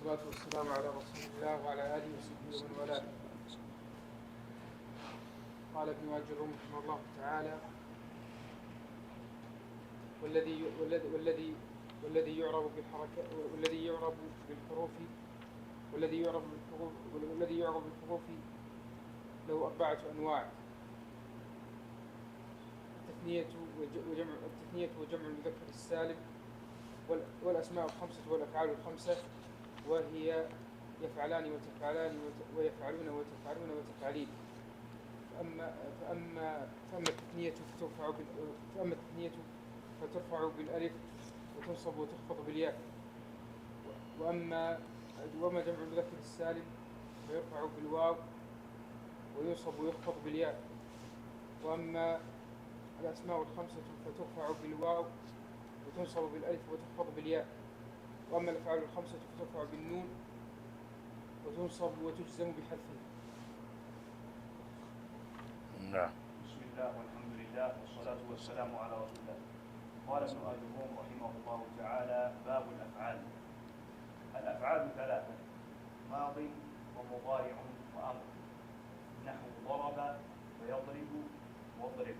والصلاة والسلام على رسول الله وعلى آله وصحبه ومن والاه. قال ابن أجرم رحمه الله تعالى: والذي يعرب بالحركات والذي يعرب بالحروف له 4 أنواع: التثنية وجمع المذكر السالم، والأسماء الخمسة والأفعال الخمسة، وهي يفعلان وتفعلان ويفعلون وتفعلون وتفعلين. فأما التثنية فترفع بالألف وتنصب وتخفض بالياء، وأما جمع المذكر السالم فيرفع بالواو وينصب ويخفض بالياء، وأما الأسماء الخمسة فترفع بالواو وتنصب بالألف وتخفض بالياء، وأما الأفعال الخمسة فترفع بالنون وتنصب وتجزم بحذفها. نعم. بسم الله والحمد لله والصلاة والسلام على رسول الله. قال ابن أجرم رحمه الله تعالى: باب الأفعال. الأفعال 3: ماض ومضارع وأمر، نحو ضرب ويضرب واضرب.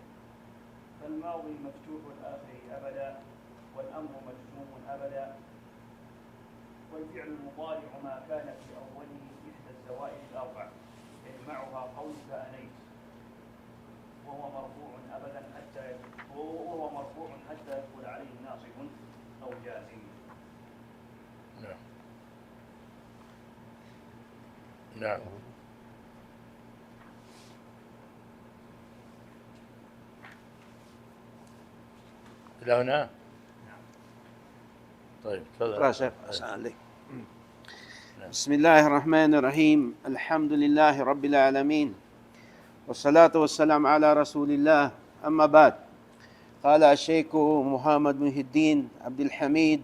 فالماضي مفتوح الآخر أبدا، والأمر مجزوم أبدا، والفعل المضارع ما كان في أوله إحدى الزوائد ال4 يجمعها قولك أنيت، وهو مرفوع حتى يدخل عليه ناصب أو جازم. نعم. إلى هنا؟ طيب تفضل. بسم الله الرحمن الرحيم. الحمد لله رب العالمين، والصلاة والسلام على رسول الله. أما بعد، قال الشيخ محمد محي الدين عبد الحميد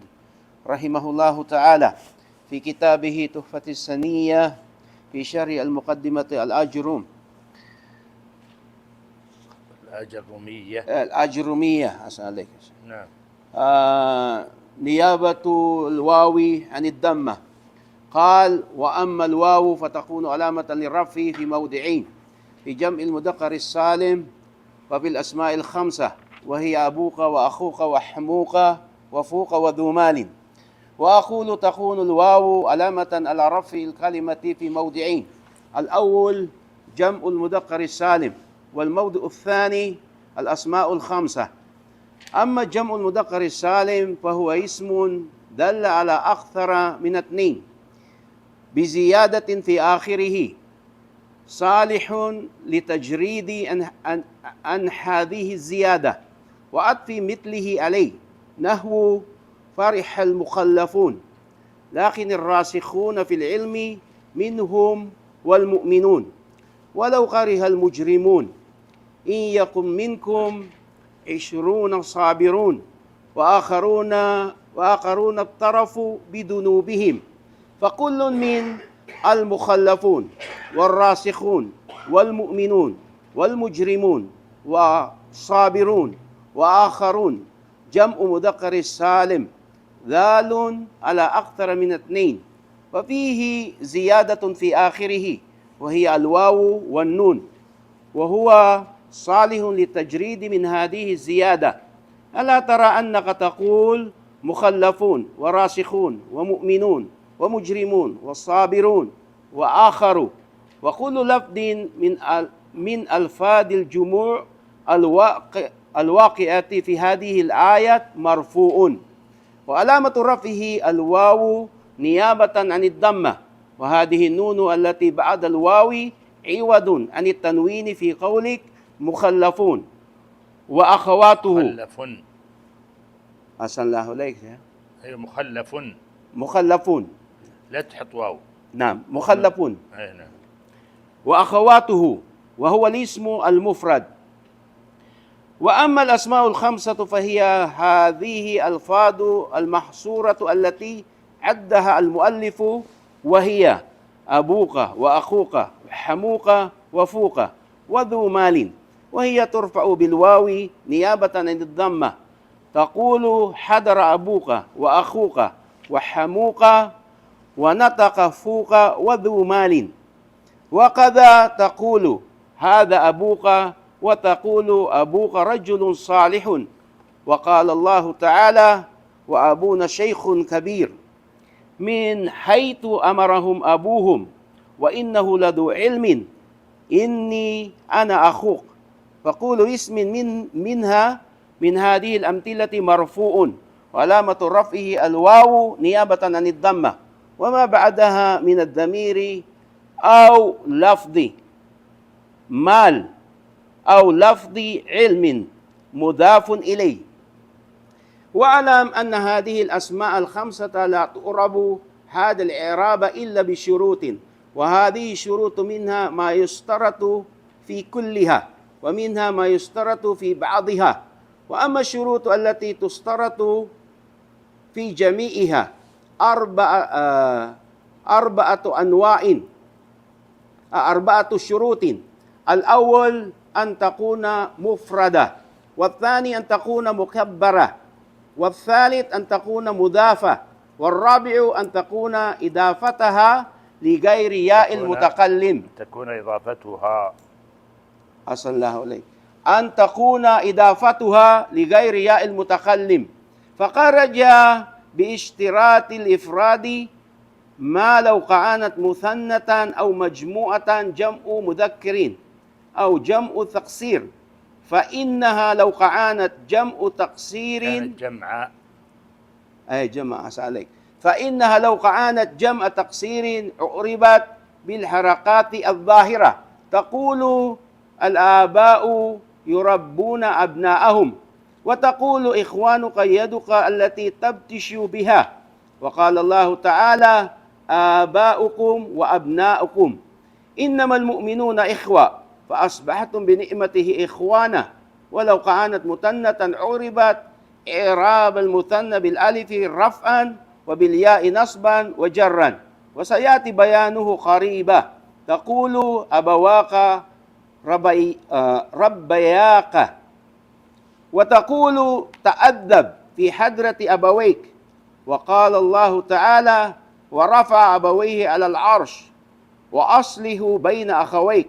رحمه الله تعالى في كتابه تحفة السنية في شرح المقدمة الأجرمية. أسأل نعم. نيابة الواو عن الضمة. قال: وأما الواو فتكون علامة للرفع في موضعين: في جمع المذكر السالم وفي الأسماء الخمسة، وهي أبوك وأخوك وحموك وفوق وذو مال. وأقول تكون الواو علامة على رفع الكلمة في موضعين: الأول جمع المذكر السالم، والموضع الثاني الأسماء الخمسة. أما جمع المذكر السالم فهو اسم دل على أكثر من 2 بزيادة في آخره، صالح لتجريد عن هذه الزيادة وعطف مثله عليه، نحو فرح المخلفون، لكن الراسخون في العلم منهم والمؤمنون، ولو كره المجرمون، إن يكن منكم 20 صابرون وآخرون اقترفوا بذنوبهم، فكل من المخلفون والراسخون والمؤمنون والمجرمون والصابرون وآخرون جمع مذكر السالم ذال على أكثر من 2، وفيه زيادة في آخره وهي الواو والنون، وهو صالح للتجريد من هذه الزيادة. ألا ترى أنك تقول مخلفون وراسخون ومؤمنون ومجرمون والصابرون وآخر، وكل لفظ من ألفاظ الجموع الواقعة في هذه الآية مرفوع، وعلامة رفعه الواو نيابة عن الضمة، وهذه النون التي بعد الواو عوض عن التنوين في قولك مخلفون وأخواته. أحسن الله عليك. أي مخلفون لا تحط واو. نعم، مخلفون. نعم. وأخواته وهو الاسم المفرد. وأما الأسماء الخمسة فهي هذه الألفاظ المحصورة التي عدها المؤلف، وهي أبوك وأخوك وحموك وفوق وذو مال، وهي ترفع بالواو نيابة عن الضمة. تقول: حضر أبوك وأخوك وحموك ونطق فوق وذو مال وكذا تقول هذا أبوك وتقول أبوك رجل صالح وقال الله تعالى وأبونا شيخ كبير من حيث أمرهم أبوهم وإنه لذو علم إني أنا أخوك فقولوا اسم من هذه الأمثلة مرفوع وعلامة رفعه الواو نيابة عن الضمة وما بعدها من الضمير أو لفظ مال أو لفظ علم مضاف إليه واعلم أن هذه الأسماء الخمسة لا تعرب هذا الإعراب إلا بشروط وهذه الشروط منها ما يشترط في كلها ومنها ما يشترط في بعضها وأما الشروط التي تشترط في جميعها أربعة شروط الأول أن تكون مفردة والثاني أن تكون مكبرة والثالث أن تكون مضافة والرابع أن تكون إضافتها لغير ياء المتكلم تكون إضافتها أصل الله عليك أن تكون إضافتها لغير ياء المتكلم فخرج باشتراط الإفراد ما لو كانت مثنة أو مجموعة جمع مذكرين أو جمع تقصير فإنها لو كانت جمع تقصير كانت جمع أي جمع عليك فإنها لو كانت جمع تقصير أعربت بالحركات الظاهرة تقول الآباء يربون أبناءهم وتقول إخوانك يدك التي تبتش بها وقال الله تعالى آباؤكم وأبناؤكم إنما المؤمنون إخوة فأصبحتم بنعمته إخوانا ولو كانت مثنة عربت إعراب المثنى بالألف رفعا وبالياء نصبا وجرا وسيأتي بيانه قريبا تقول أبواك ربياك وتقول تأدب في حضرة أبويك وقال الله تعالى ورفع أبويه على العرش وأصله بين أخويك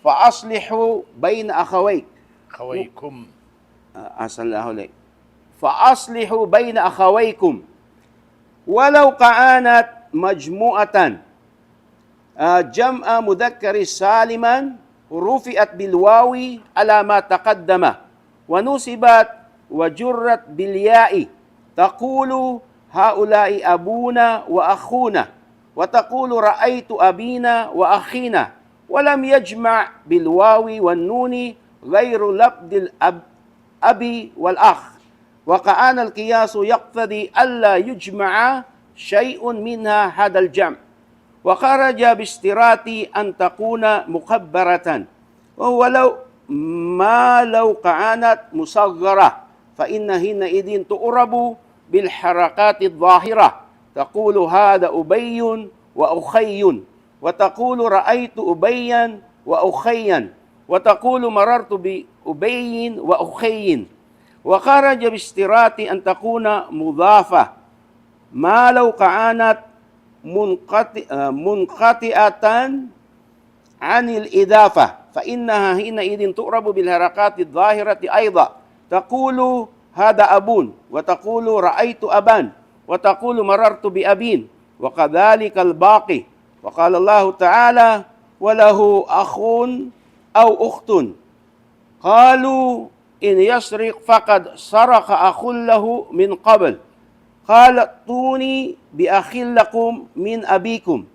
فأصلحوا بين أخويك خويكم فأصلحوا بين أخويكم ولو كانت مجموعة جمع مذكر سالما رفعت بالواو على ما تقدم ونصبت وجرت بالياء تقول هؤلاء أبونا وأخونا وتقول رأيت أبينا وأخينا ولم يجمع بالواو والنون غير لفظ الأب والأخ وكأن القياس يقتضي ألا يجمع شيء منها هذا الجمع وخرج باشتراط أن تكون مكبرة وهو لو كانت مصغرة فإن حينئذ تعرب بالحركات الظاهرة تقول هذا أبي وأخي وتقول رأيت أبيا وأخيا وتقول مررت بأبي وأخي وخرج باشتراط أن تكون مضافة ما لو كانت منقطعة عن الإضافة فإنها حينئذ تعرب بالحركات الظاهرة أيضا تقول هذا أبون وتقول رأيت أبان وتقول مررت بأبين وكذلك الباقي وقال الله تعالى وله أخ أو أخت قالوا إن يسرق فقد سرق أخ له من قبل قال ائتوني بأخ لكم من أبيكم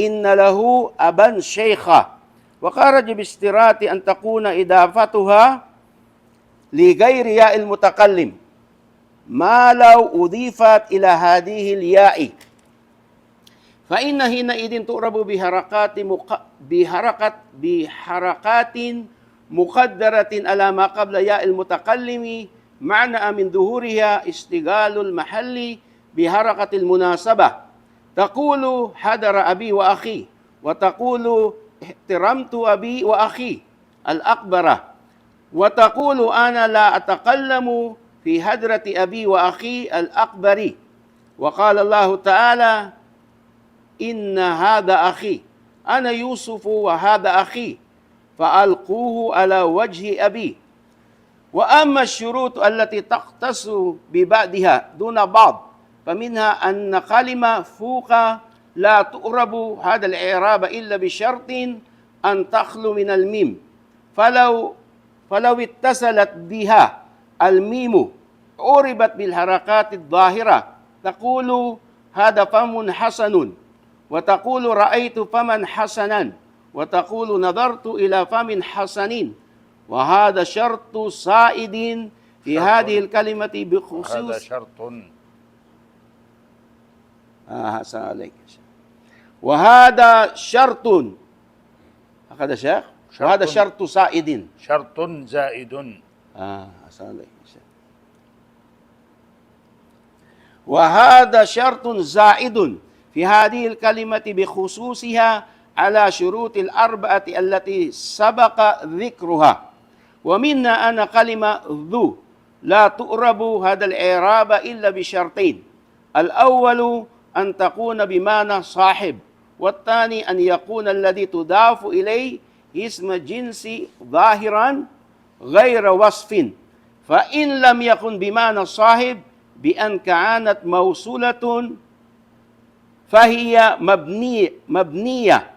إن له أبا شيخا وخرج باشتراط أن تكون إضافتها لغير ياء المتكلم ما لو أضيفت إلى هذه الياء فإن حينئذ تعرب بحركات مقدرة على ما قبل ياء المتكلم معنى من ظهورها استقال المحل بحركة المناسبة تقول حضر أبي وأخي وتقول احترمت أبي وأخي الأكبر وتقول أنا لا أتكلم في هدرة أبي وأخي الأكبر. وقال الله تعالى: إن هذا أخي، أنا يوسف وهذا أخي، فألقوه على وجه أبي. وأما الشروط التي تختص ببعضها دون بعض فمنها أن كلمة فوق لا تؤرب هذا الإعراب إلا بشرط أن تخلو من الميم، فلو اتصلت بها الميم عربت بالحركات الظاهرة، تقول هذا فم حسن، وتقول رأيت فما حسنا، وتقول نظرت إلى فم حسن. وهذا شرط صائد في هذه الكلمة هذا بخصوص شرط. حسن عليك. وهذا شرط، هكذا شيخ، وهذا شرط صائد. شرط زائد. حسن عليك. وهذا شرط زائد في هذه الكلمة بخصوصها على شروط الأربعة التي سبق ذكرها. ومنها أن كلمة ذو لا تؤرب هذا الإعراب إلا بشرطين: الأول أن تكون بمعنى صاحب، والثاني أن يكون الذي تضاف إليه اسم جنس ظاهرا غير وصف. فإن لم يكن بمعنى صاحب بأن كانت موصولة فهي مبنية،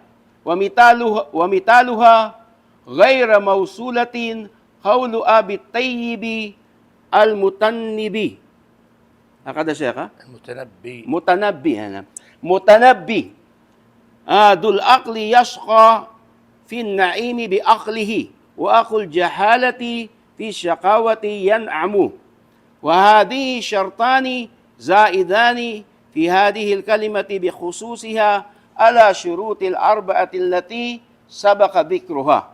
ومثالها غير موصولة قول أبي الطيب المتنبي. هكذا شيخ. متنبي ذو العقل يشقى في النعيم بعقله، وأخو الجهالة في الشقاوة ينعم. وهذه شرطان زائدان في هذه الكلمة بخصوصها على شروط الأربعة التي سبق ذكرها.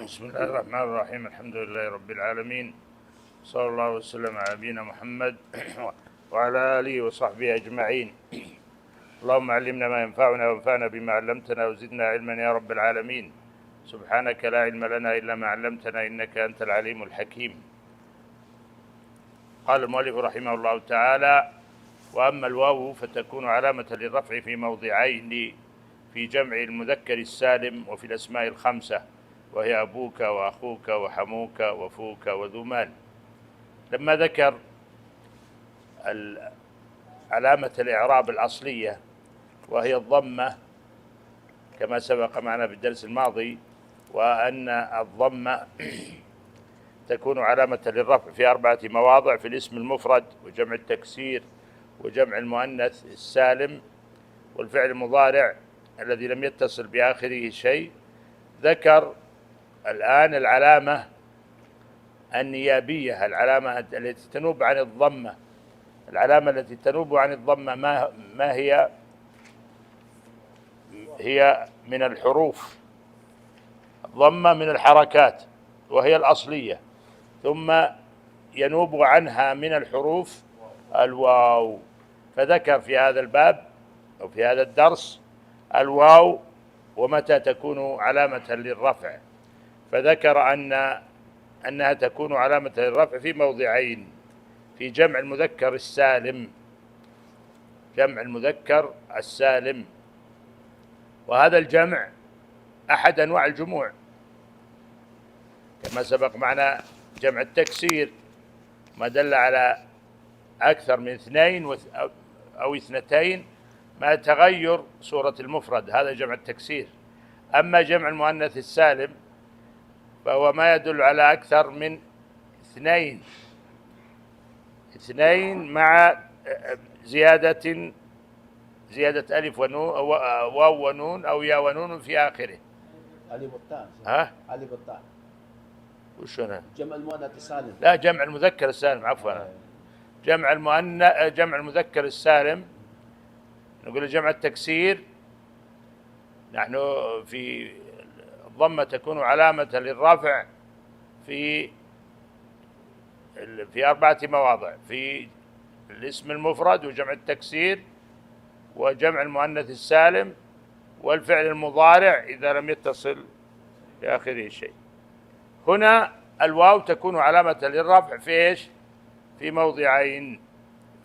بسم الله الرحمن الرحيم. الحمد لله رب العالمين، صلى الله وسلم على نبينا محمد وعلى آله وصحبه أجمعين. اللهم علمنا ما ينفعنا وانفعنا بما علمتنا وزدنا علما يا رب العالمين. سبحانك لا علم لنا إلا ما علمتنا إنك أنت العليم الحكيم. قال المؤلف رحمه الله تعالى: وأما الواو فتكون علامة للرفع في موضعين في جمع المذكر السالم وفي الأسماء الخمسة، وهي أبوك وأخوك وحموك وفوك وذو مال. لما ذكر علامة الإعراب الأصلية وهي الضمة كما سبق معنا في الدرس الماضي، وأن الضمة تكون علامة للرفع في 4 مواضع: في الاسم المفرد وجمع التكسير وجمع المؤنث السالم والفعل المضارع الذي لم يتصل بآخره شيء. ذكر الآن العلامة النيابية، العلامة التي تنوب عن الضمة. العلامة التي تنوب عن الضمة ما هي؟ هي من الحروف. الضمة من الحركات وهي الأصلية، ثم ينوب عنها من الحروف الواو. فذكر في هذا الباب أو في هذا الدرس الواو ومتى تكون علامة للرفع، فذكر أنها تكون علامة للرفع في موضعين: في جمع المذكر السالم، جمع المذكر السالم، وهذا الجمع أحد أنواع الجموع كما سبق معنا. جمع التكسير ما دل على أكثر من 2 أو 2 مع تغير صورة المفرد، هذا جمع التكسير. أما جمع المؤنث السالم فهو ما يدل على أكثر من 2 مع زيادة ألف ونون واو ونون أو يا ونون في آخره. ألف والتاء. ألف والتاء. وش هنا؟ جمع المؤنث السالم. لا، جمع المذكر السالم، عفوا. جمع المذكر السالم نقول جمع التكسير. نحن في الضمة تكون علامة للرفع في 4 مواضع: في الاسم المفرد وجمع التكسير وجمع المؤنث السالم والفعل المضارع إذا لم يتصل بآخره شيء. هنا الواو تكون علامة للرفع في إيش؟ في موضعين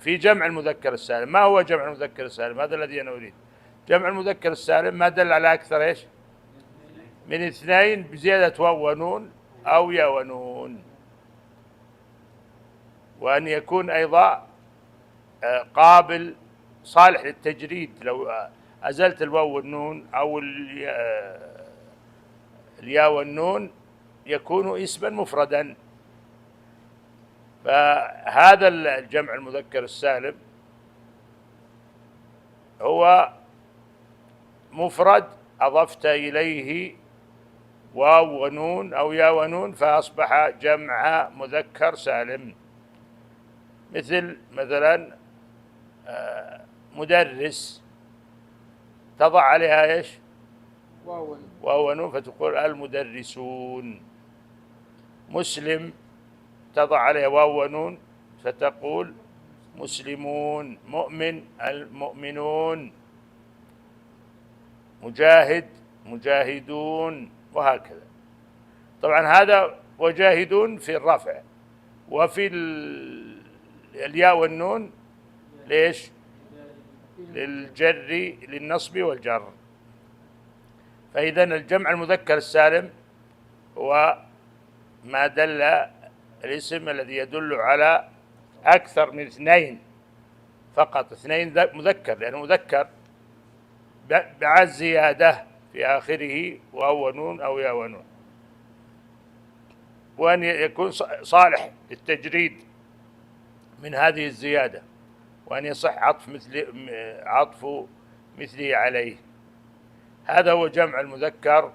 في جمع المذكر السالم. ما هو جمع المذكر السالم؟ هذا الذي أنا أريد. جمع المذكر السالم ما دل على أكثر إيش من اثنين بزيادة واو ونون أو يا ونون، وأن يكون أيضا قابل صالح للتجريد. لو أزلت الواو والنون أو الياء والنون يكون اسما مفردا. فهذا الجمع المذكر السالم هو مفرد أضفت إليه واو ونون أو يا ونون فأصبح جمع مذكر سالم. مثلا مدرس تضع عليها ايش واو ونون فتقول المدرسون. مسلم تضع عليها واو ونون فتقول مسلمون. مؤمن المؤمنون. مجاهد مجاهدون، وهكذا. طبعا هذا وجاهدون في الرفع، وفي الياء والنون ليش للجر للنصب والجر. فإذا الجمع المذكر السالم هو ما دل الاسم الذي يدل على أكثر من اثنين فقط، اثنين مذكر لأنه مذكر مع الزيادة في آخره واو ونون أو يا ونون، وأن يكون صالح للتجريد من هذه الزيادة، وأن يصح عطف مثله عليه. هذا هو جمع المذكر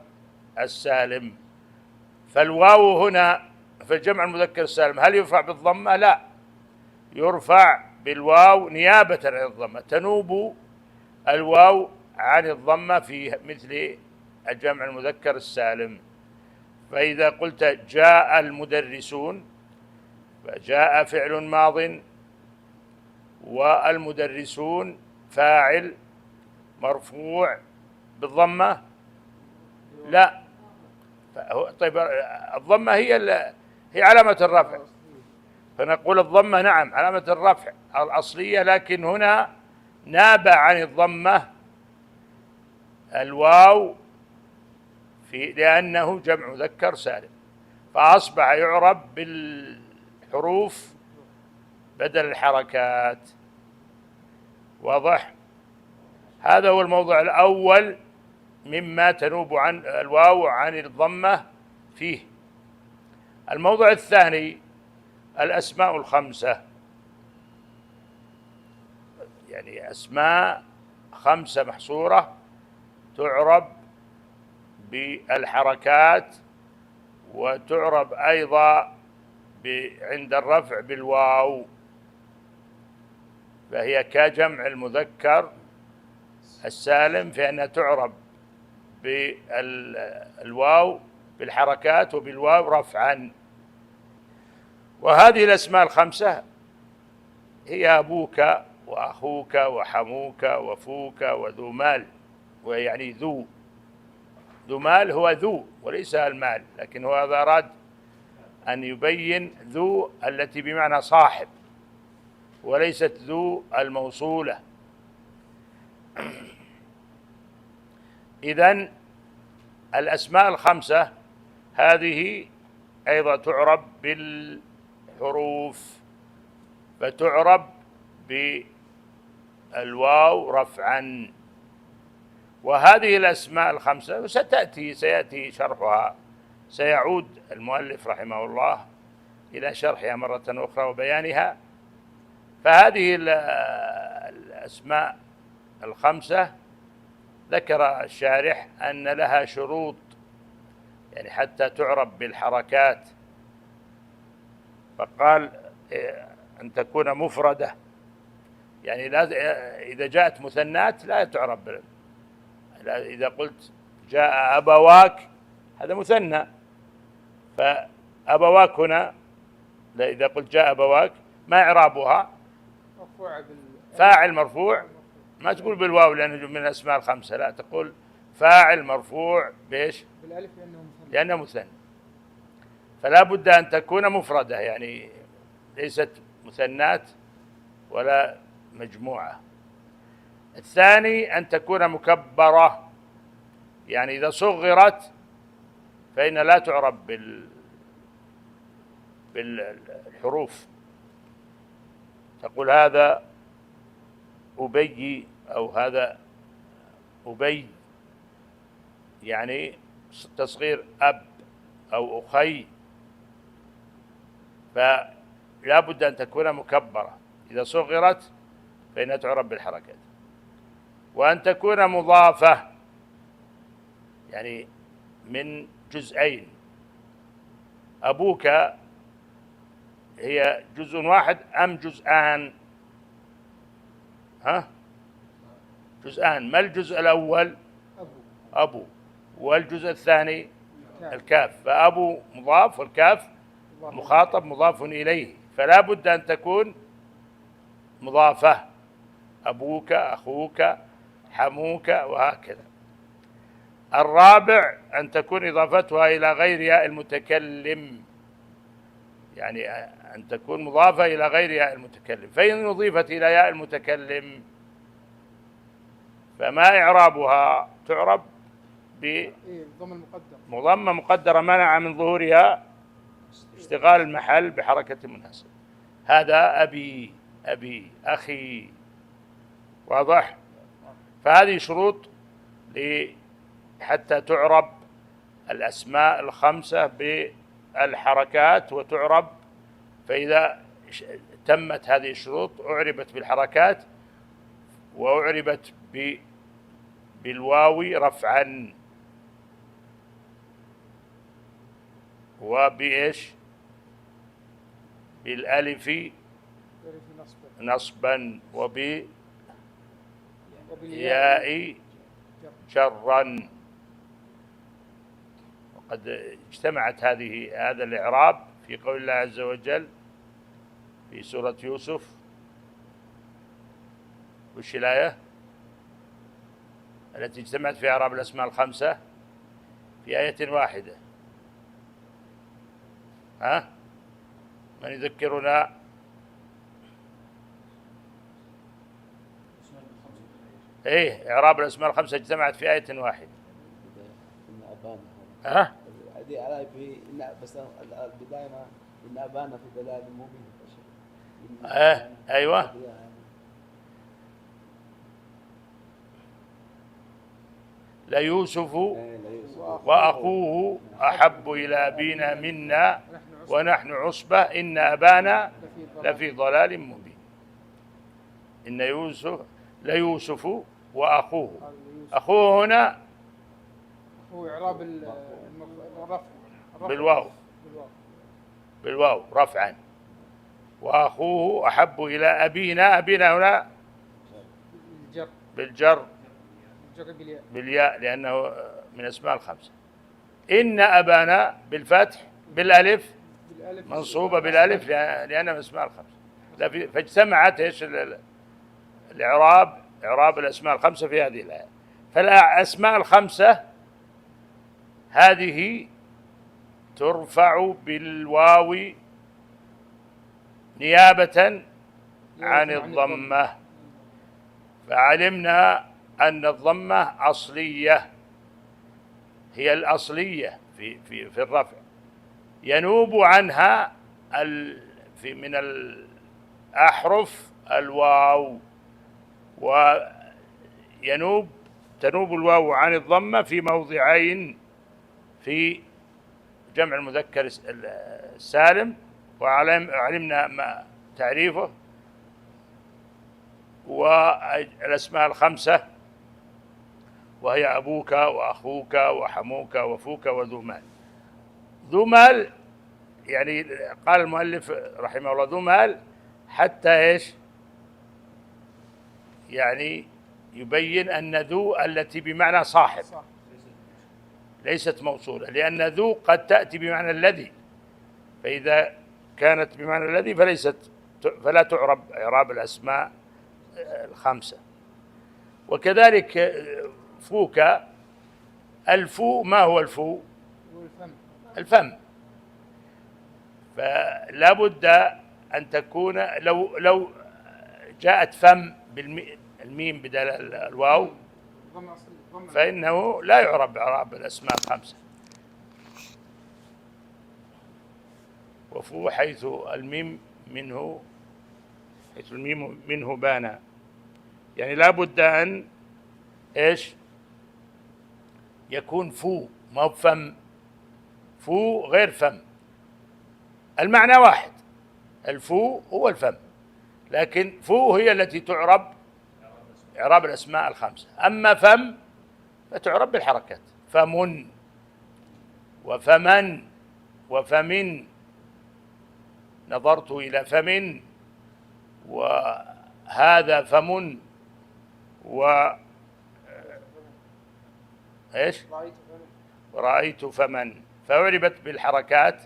السالم. فالواو هنا في الجمع المذكر السالم هل يرفع بالضمة؟ لا، يرفع بالواو نيابة عن الضمة. تنوب الواو عن الضمة في مثل الجمع المذكر السالم. فإذا قلت جاء المدرسون فجاء فعل ماض والمدرسون فاعل مرفوع بالضمة؟ لا. طيب الضمة هي علامة الرفع، فنقول الضمة نعم علامة الرفع الأصلية، لكن هنا ناب عن الضمة الواو لأنه جمع مذكر سالم، فأصبح يعرب بالحروف بدل الحركات. واضح؟ هذا هو الموضوع الأول مما تنوب عن الواو عن الضمة فيه. الموضوع الثاني الأسماء الخمسة، يعني أسماء خمسة محصورة تعرب بالحركات وتعرب أيضا عند الرفع بالواو، فهي كجمع المذكر السالم في أنها تعرب بالواو بالحركات وبالواو رفعا. وهذه الأسماء الخمسة هي أبوك وأخوك وحموك وفوك وذو مال، ويعني ذو مال هو ذو وليس المال، لكن هو هذا أراد أن يبين ذو التي بمعنى صاحب وليست ذو الموصولة. إذن الأسماء الخمسة هذه أيضا تعرب بالحروف، فتعرب بالواو رفعا. وهذه الأسماء الخمسة سيأتي شرحها، سيعود المؤلف رحمه الله إلى شرحها مرة أخرى وبيانها. فهذه الأسماء الخمسة ذكر الشارح أن لها شروط، يعني حتى تعرب بالحركات، فقال أن تكون مفردة، يعني إذا جاءت مثنات لا تعرب. إذا قلت جاء أبواك هذا مثنى، فأبواك هنا إذا قلت جاء أبواك ما إعرابها؟ فاعل مرفوع، ما تقول بالواو لأنه من الأسماء الخمسة، لا تقول فاعل مرفوع بإيش؟ بالألف لأنه مثنى. فلا بد أن تكون مفردة، يعني ليست مثنات ولا مجموعة. الثاني أن تكون مكبرة، يعني إذا صغرت فإن لا تعرب بالحروف. تقول هذا أبي أو هذا أبي، يعني تصغير أب أو أخي، فلا بد أن تكون مكبرة. إذا صغرت فإنها تعرب بالحركات. وأن تكون مضافة، يعني من جزئين. أبوك هي جزء واحد أم جزءان؟ جزءان. ما الجزء الأول؟ أبو. والجزء الثاني الكاف. فأبو مضاف والكاف مخاطب مضاف إليه، فلا بد أن تكون مضافة. أبوك، أخوك، حموك، وهكذا. الرابع أن تكون إضافتها إلى غير ياء المتكلم، يعني أن تكون مضافة إلى غير ياء المتكلم. فإن أضيفت إلى ياء المتكلم فما إعرابها؟ تعرب بضمة مقدرة منع من ظهورها اشتغال المحل بحركة مناسبة. هذا أبي، أبي، أخي. واضح؟ فهذه شروط حتى تعرب الأسماء الخمسة بالحركات وتعرب. فإذا تمت هذه الشروط أعربت بالحركات وأعربت بالواو رفعا وبإيش؟ بالألف نصبا وبالياء جرا. وقد اجتمعت هذا الإعراب في قول الله عز وجل في سورة يوسف. وش الآية التي اجتمعت في إعراب الأسماء الخمسة في آية واحدة؟ من يذكرنا؟ إعراب الأسماء الخمسة اجتمعت في آية واحدة. هذه على في بس البداية إن أبانا في ضلال مبين. أيوة. ليوسف وأخوه أحب إلى أبينا منا ونحن عصبة إن أبانا لفي ضلال مبين. إن ليوسف وأخوه. أخوه هنا هو إعراب الرفع بالواو رفعا. وأخوه أحب إلى أبينا. أبينا هنا بالجر بالياء لأنه من أسماء الخمسة. إن أبانا بالفتح بالألف منصوبة بالألف لأنها من أسماء الخمسة. فاجتمعت إيش إعراب الأسماء الخمسة في هذه الآية. فالأسماء الخمسة هذه ترفع بالواو نيابة عن الضمة. فعلمنا أن الضمة أصلية، هي الأصلية في الرفع. ينوب عنها من الأحرف الواو، تنوب الواو عن الضمة في موضعين في جمع المذكر السالم، وعلمنا ما تعريفه. والأسماء الخمسة وهي أبوك وأخوك وحموك وفوك وذو مال. ذو مال يعني قال المؤلف رحمه الله ذو مال حتى إيش؟ يعني يبين أن ذو التي بمعنى صاحب ليست موصولة، لأن ذو قد تأتي بمعنى الذي، فإذا كانت بمعنى الذي فلا تعرب إعراب الأسماء الخمسة. وكذلك فوك. الفو ما هو الفو؟ الفم. فلا بد أن تكون لو جاءت فم بالميم بدل الواو ضم أصلي ضم فإنه لا يعرب بإعراب الأسماء الخمسة. وفو حيث الميم منه بان، يعني لا بد أن إيش يكون فو، ما هو فم. فو غير فم، المعنى واحد، الفو هو الفم، لكن فو هي التي تعرب إعراب الأسماء الخمسة. أما فم فتعرب بالحركات، فمن وفمن وفمن، نظرت إلى فم، وهذا فم، و إيش رأيت فمن. رأيت فمن، فعربت بالحركات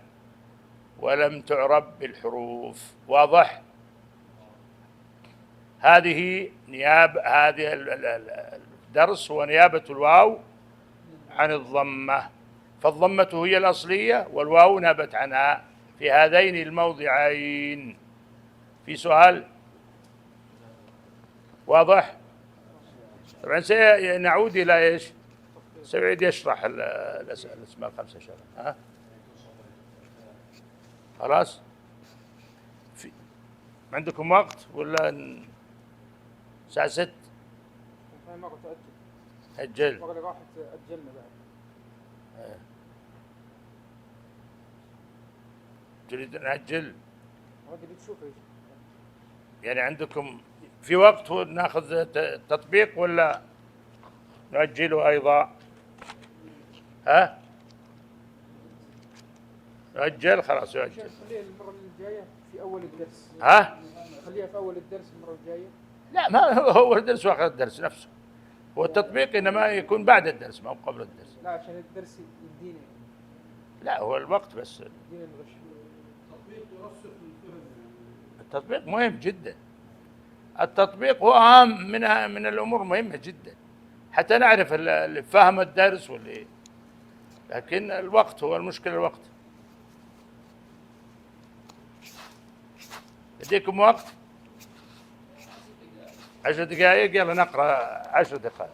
ولم تعرب بالحروف. واضح؟ هذه الدرس هو نيابة الواو عن الضمة، فالضمة هي الأصلية والواو نابت عنها في هذين الموضعين. في سؤال؟ واضح؟ طبعا سنعود إلى إيش؟ سعيد يشرح الأسماء الخمسة إن شاء الله. ها؟ خلاص؟ عندكم وقت ولا الساعة 6؟ هاي مرة تأجل. أجل. المرة اللي راحت أجلنا بعد. تريد أن أجل؟ اللي تشوف إيش. يعني عندكم في وقت ناخذ تطبيق ولا نؤجله أيضا؟ ها؟ نؤجل؟ خلاص يؤجل. خليها المرة الجاية في أول الدرس. ها؟ خليها في أول الدرس المرة الجاية. لا، ما هو الدرس واخر الدرس نفسه، هو التطبيق إنما يكون بعد الدرس ما هو قبل الدرس. لا عشان الدرس يدينا لا، هو الوقت بس. يدينا الغش. التطبيق مهم جدا، التطبيق هو أهم من الأمور مهمة جدا حتى نعرف اللي فهم الدرس واللي، لكن الوقت هو المشكلة، الوقت. يديكم وقت 10 دقائق، يلا نقرأ 10 دقائق.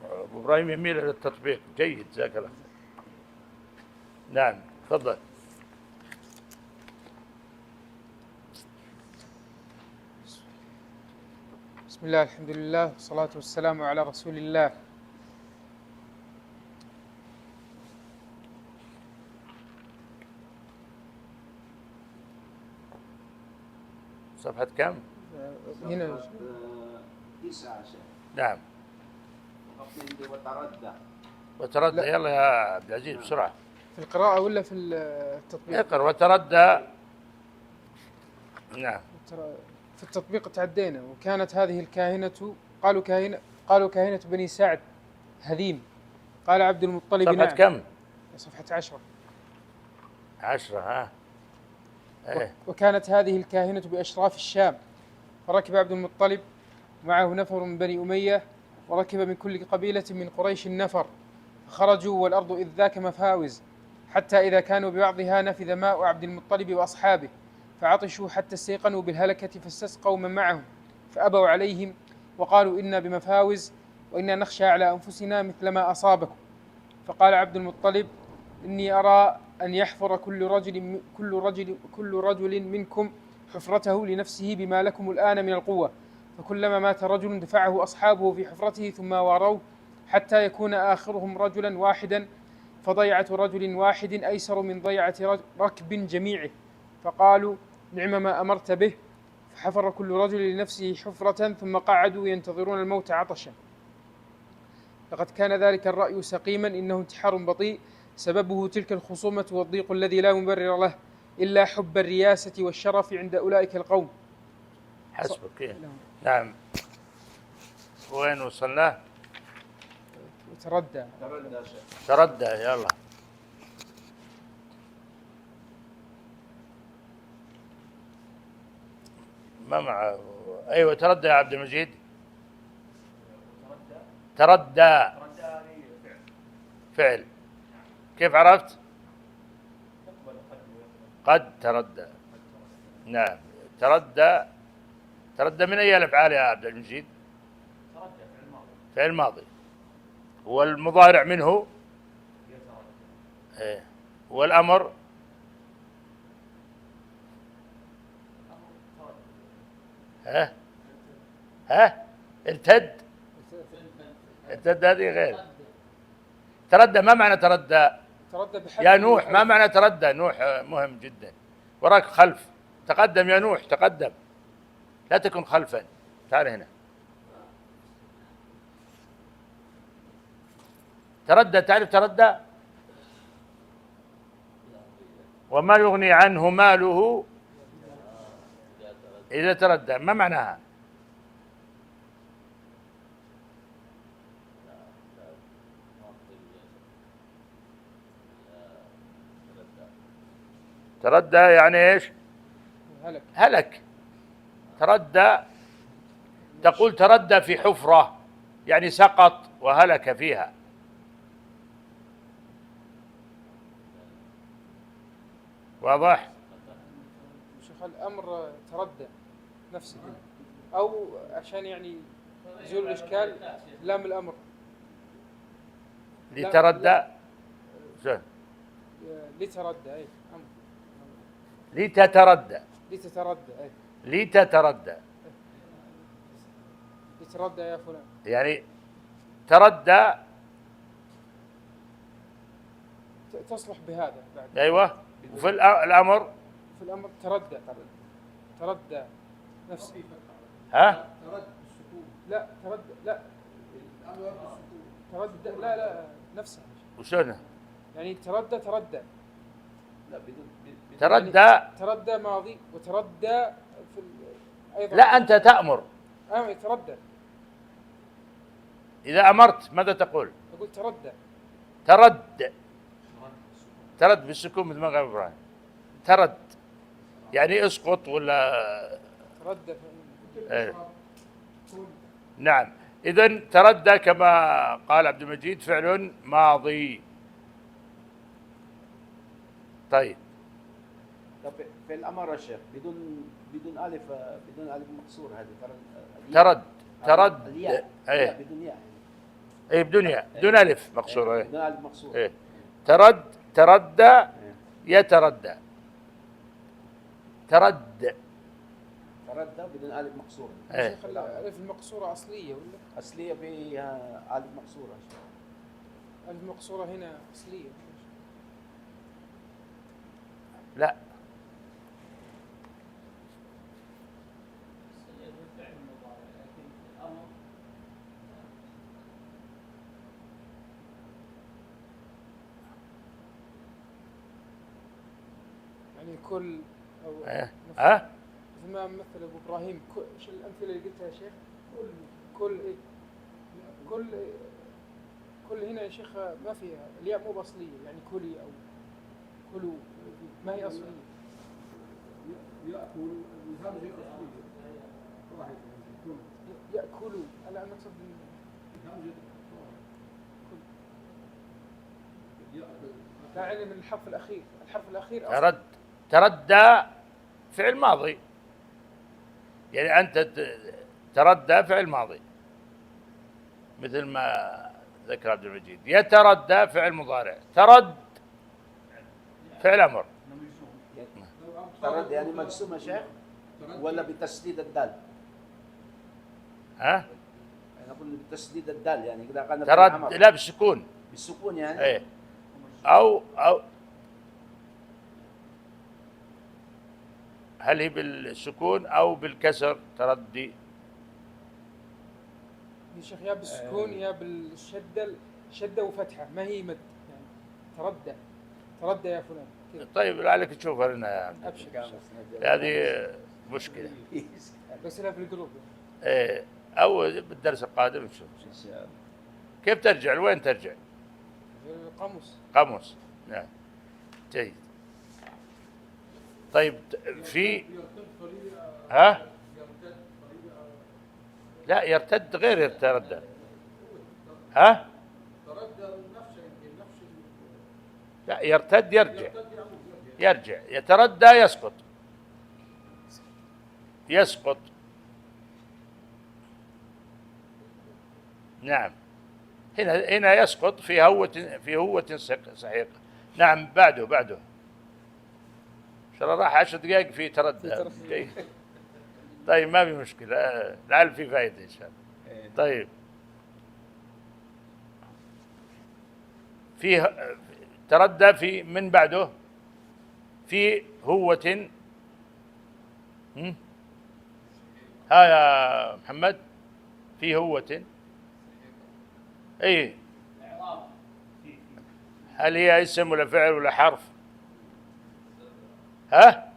أبو إبراهيم يميل إلى التطبيق، جيد، جزاك الله. نعم، تفضل. بسم الله الحمد لله والصلاة والسلام على رسول الله. صفحة كم؟ هنا 9. نعم. وتردى. وتردى، يلا يا عبد العزيز بسرعة. في القراءة ولا في التطبيق؟ اقرأ وتردى. نعم. في التطبيق تعدينا. وكانت هذه الكاهنة قالوا كاهنة بني سعد هذيم. قال عبد المطلب صفحة نعم. كم؟ صفحة 10. 10. ها. ايه. وكانت هذه الكاهنة بأشراف الشام، فركب عبد المطلب معه نفر من بني أمية، وركب من كل قبيلة من قريش النفر، فخرجوا والأرض إذ ذاك مفاوز، حتى إذا كانوا ببعضها نفذ ماء عبد المطلب وأصحابه، فعطشوا حتى استيقنوا بالهلكة، فاستسقوا من معهم فأبوا عليهم وقالوا إنا بمفاوز وإنا نخشى على أنفسنا مثل ما أصابكم. فقال عبد المطلب إني أرى أن يحفر كل رجل منكم حفرته لنفسه بما لكم الآن من القوة، فكلما مات رجل دفعه أصحابه في حفرته ثم واروه حتى يكون آخرهم رجلا واحدا، فضيعة رجل واحد أيسر من ضيعة ركب جميعه. فقالوا نعم ما أمرت به. فحفر كل رجل لنفسه حفرة ثم قعدوا ينتظرون الموت عطشا. لقد كان ذلك الرأي سقيما، إنه انتحار بطيء، سببه تلك الخصومة والضيق الذي لا مبرر له إلا حب الرياسة والشرف عند أولئك القوم. حسبك. نعم. وين وصلنا؟ تردى. يلا. ما مع. ايوه، تردى يا عبد المجيد. تردى تردى هذه فعل. فعل. كيف عرفت؟ يقبل قد تردى. نعم. تردى. تردى من أي الأفعال يا عبد المجيد؟ تردى فعل ماضي. فعل ماضي. والمضارع منه يتردى. إيه. والأمر ها ها ارتد. ارتد هذه غير. تردى ما معنى تردى؟ تردى بحذف يا نوح ما معنى تردى؟ نوح مهم جدا. وراك خلف. تقدم يا نوح تقدم. لا تكن خلفا. تعال هنا. تردى تعرف تردى؟ وما يغني عنه ماله إذا تردى. ما معناها؟ تردى يعني ايش؟ هلك. هلك. تردى تقول تردى في حفرة يعني سقط وهلك فيها. واضح؟ شيخ الأمر تردى نفسه، أو عشان يعني يزول الإشكال لام الأمر لتردى شو؟ لتردى أي أمر لتتردى. لتتردى أي لتتردى لتردى يا فلان. يعني تردى. تصلح بهذا بعد. ايوه. وفي الامر في الأمر تردى. تردى نفسه. ها؟ لا تردى لا تردى لا نفسها. وشلون؟ يعني تردى لا بدون تردى. تردى ماضي وتردى في أيضا. لا أنت تأمر. تردى. إذا أمرت ماذا تقول؟ أقول تردى. ترد. ترد بالسكون مثل ما قال إبراهيم. ترد يعني اسقط ولا. تردى. إيه. نعم. إذن تردى كما قال عبد المجيد فعل ماضي. طيب. طب في الأمر يا شيخ بدون ألف مكسور هذه ترد. الياء. إيه. بدون ياء. إيه بدون ياء بدون ألف مقصورة. إيه. بدون ألف مكسور. إيه. تردى يتردى. ترد. تردى بدون ألف مكسور. إيه. شيخ الألف المقصورة أصلية ولا؟ أصلية فيها ألف مكسورة يا شيخ. الألف المقصورة هنا أصلية. لا. يعني كل أو إيه. مثل- ها؟ مثل ما مثل أبو إبراهيم شو الأمثلة اللي قلتها يا شيخ؟ كل إيه؟ كل هنا يا شيخ ما فيها الياء مو بأصلية، يعني كلي أو كلوا ما هي أصلية. يأكل الهمزة أصلية واحد يأكلوا. أنا أقصد الهمزة يأكل. لا يعني من الحرف الأخير أصلي. تردى فعل ماضي. يعني أنت تردى فعل ماضي مثل ما ذكر عبد المجيد. يتردى فعل مضارع. ترد فعل أمر. ترد يعني مجسوم يا شيخ ولا بتسديد الدال؟ ها؟ يعني نقول بتسديد الدال يعني إذا قلنا ترد لا بالسكون. بالسكون يعني. ايه. أو هل هي بالسكون أو بالكسر تردي؟ يا شيخ يا بالسكون يا بالشدة، شدة وفتحة ما هي مد يعني. تردى يا فلان كذا. طيب لعلك تشوفها لنا يا عبد. أبشر. هذه مشكلة. بس لا في القلوب. ايه. أو بالدرس القادم نشوف. إن شاء الله. كيف ترجع؟ لوين ترجع؟ القاموس. قاموس. نعم. جيد. طيب في ها؟ لا يرتد غير يتردى. ها؟ تردى نفسه يمكن نفس لا، يرتد يرجع، يرتد يعود يرجع، يتردى يسقط، يسقط. نعم، هنا يسقط في هوة سحيقة. نعم، بعده ان شاء الله راح 10 دقائق في تردى. طيب ما في مشكلة، لعل في فائدة ان شاء الله. طيب، في تردى في من بعده في هوة. ها يا محمد، في هوة. اي، هل هي اسم ولا فعل ولا حرف؟ ها؟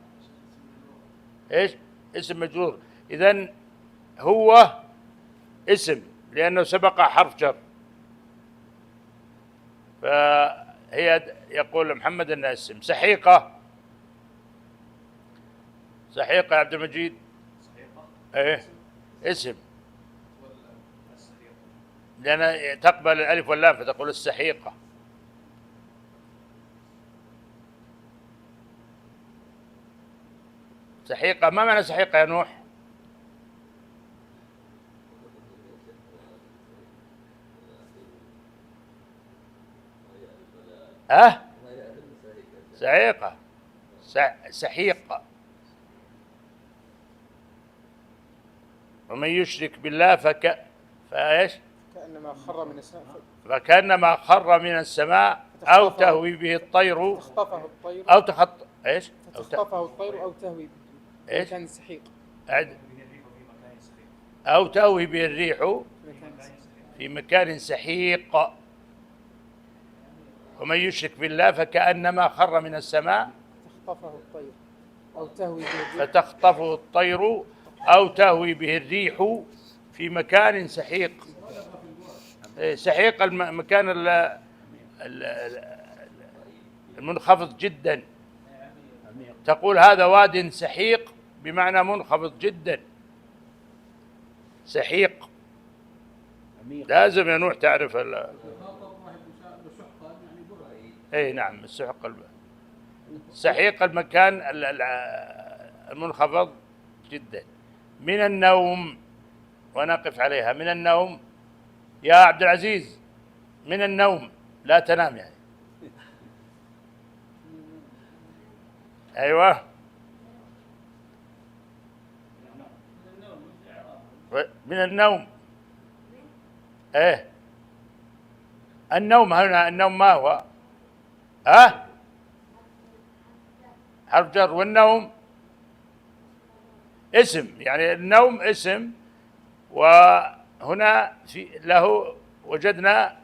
ايش؟ اسم مجرور. اذن هو اسم لانه سبق حرف جر، فهي يقول محمد انها اسم. سحيقة، سحيقة يا عبد المجيد. ايه، اسم، لأن تقبل الألف واللام فتقول السحيقة. سحيقة، ما معنى سحيقة يا نوح؟ سحيقة، سحيقة. ومن يشرك بالله فايش؟ كأنما خر من السماء فكأنما خر من السماء أو تهوي به الطير تخطفه الطير أو تخط ايش؟ تخطفه الطير أو تهوي به ايش؟ مكان سحيق. أو تهوي به الريح في مكان سحيق. في مكان سحيق. ومن يشرك بالله فكأنما خر من السماء تخطفه الطير أو تهوي به الريح. فتخطفه الطير أو تهوي به الريح في مكان سحيق. سحيق المكان المنخفض جدا. تقول هذا واد سحيق بمعنى منخفض جدا. سحيق لازم يا نوح تعرف اي نعم، السحق سحيق المكان المنخفض جدا. من النوم، ونقف عليها. من النوم يا عبد العزيز، من النوم، لا تنام يعني. ايوه، من النوم. ايه، النوم هنا، النوم ما هو؟ حرف جر. والنوم اسم، يعني النوم اسم. وهنا له وجدنا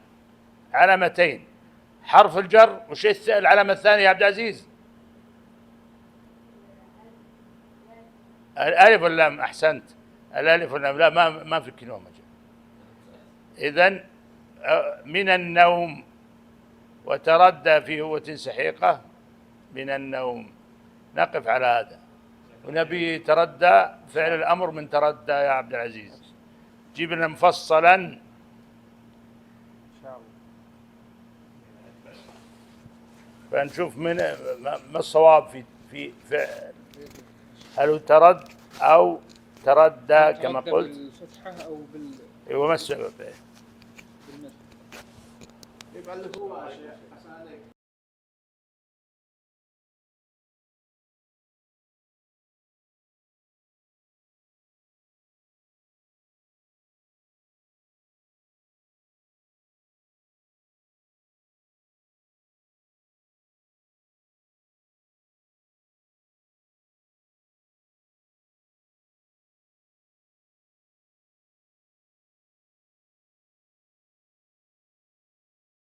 علامتين، حرف الجر وش العلامة الثانية يا عبد العزيز؟ الألف واللام. أحسنت، الألف واللام. لا، ما في كلمة. إذن من النوم وتردى في هوة سحيقة. من النوم، نقف على هذا. ونبي تردى فعل الأمر من تردى يا عبد العزيز. جيب لنا مفصلا إن شاء الله. فنشوف من ما الصواب في فعل. هل هو ترد أو تردى كما قلت؟ بالفتحة أو وما السبب؟ بالمد. يبقى اللي هو